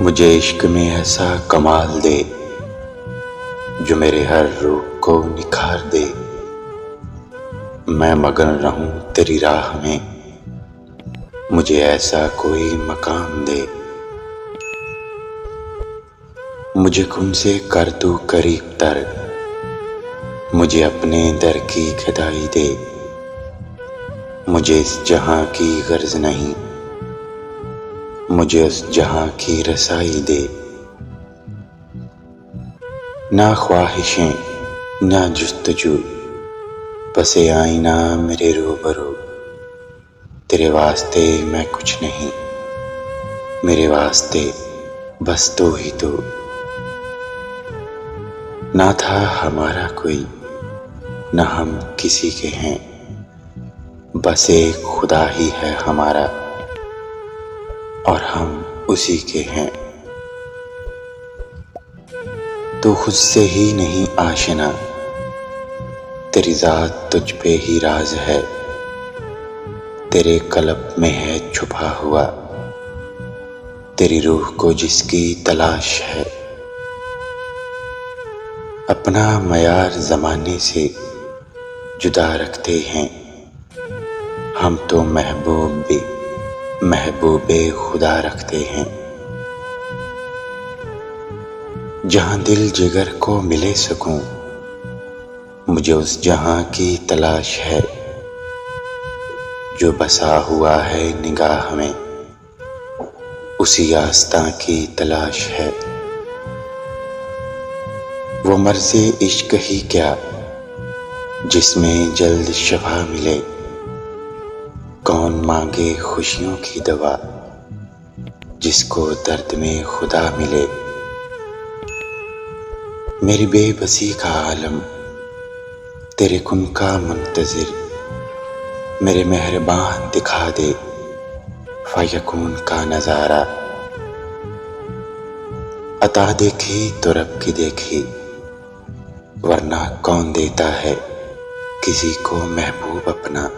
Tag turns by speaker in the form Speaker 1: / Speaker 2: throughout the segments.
Speaker 1: मुझे इश्क में ऐसा कमाल दे जो मेरे हर रूह को निखार दे। मैं मगन रहूं तेरी राह में, मुझे ऐसा कोई मकाम दे। मुझे खुद से कर तू करीब तर, मुझे अपने दर की गदाई दे। मुझे इस जहां की गर्ज नहीं, मुझे उस जहां की रसाई दे। ना ख्वाहिशें ना जुस्तजू, बसे आईना मेरे रूबरू। तेरे वास्ते मैं कुछ नहीं, मेरे वास्ते बस तू ही तू। ना था हमारा कोई, ना हम किसी के हैं, बस एक खुदा ही है हमारा और हम उसी के हैं। तू खुद से ही नहीं आशना, तेरी जात तुझ पे ही राज है। तेरे कल्ब में है छुपा हुआ, तेरी रूह को जिसकी तलाश है। अपना मयार ज़माने से जुदा रखते हैं, हम तो महबूबे खुदा रखते हैं। जहां दिल जिगर को मिले सकूं, मुझे उस जहां की तलाश है जो बसा हुआ है निगाह में, उसी आस्था की तलाश है। वो मर्ज़े इश्क ही क्या जिसमें जल्द शफा मिले, कौन मांगे खुशियों की दवा जिसको दर्द में खुदा मिले। मेरी बेबसी का आलम तेरे कुन का मुंतज़िर, मेरे मेहरबान दिखा दे फ़यकून का नज़ारा। अता देखी तो रब की देखी, वरना कौन देता है किसी को महबूब अपना।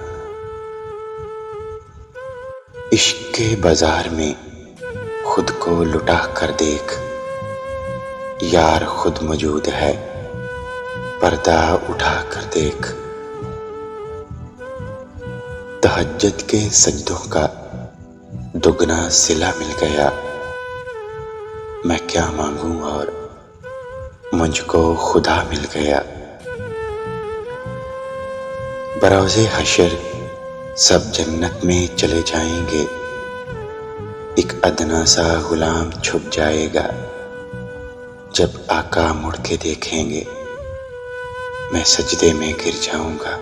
Speaker 1: इश्क के बाजार में खुद को लुटा कर देख, यार खुद मौजूद है पर्दा उठा कर देख। तहज्जुद के सजदों का दुगना सिला मिल गया, मैं क्या मांगूं और मुझको खुदा मिल गया। बरोज़े हशर सब जन्नत में चले जाएंगे, एक अदना सा गुलाम छुप जाएगा। जब आका मुड़ के देखेंगे, मैं सजदे में गिर जाऊंगा।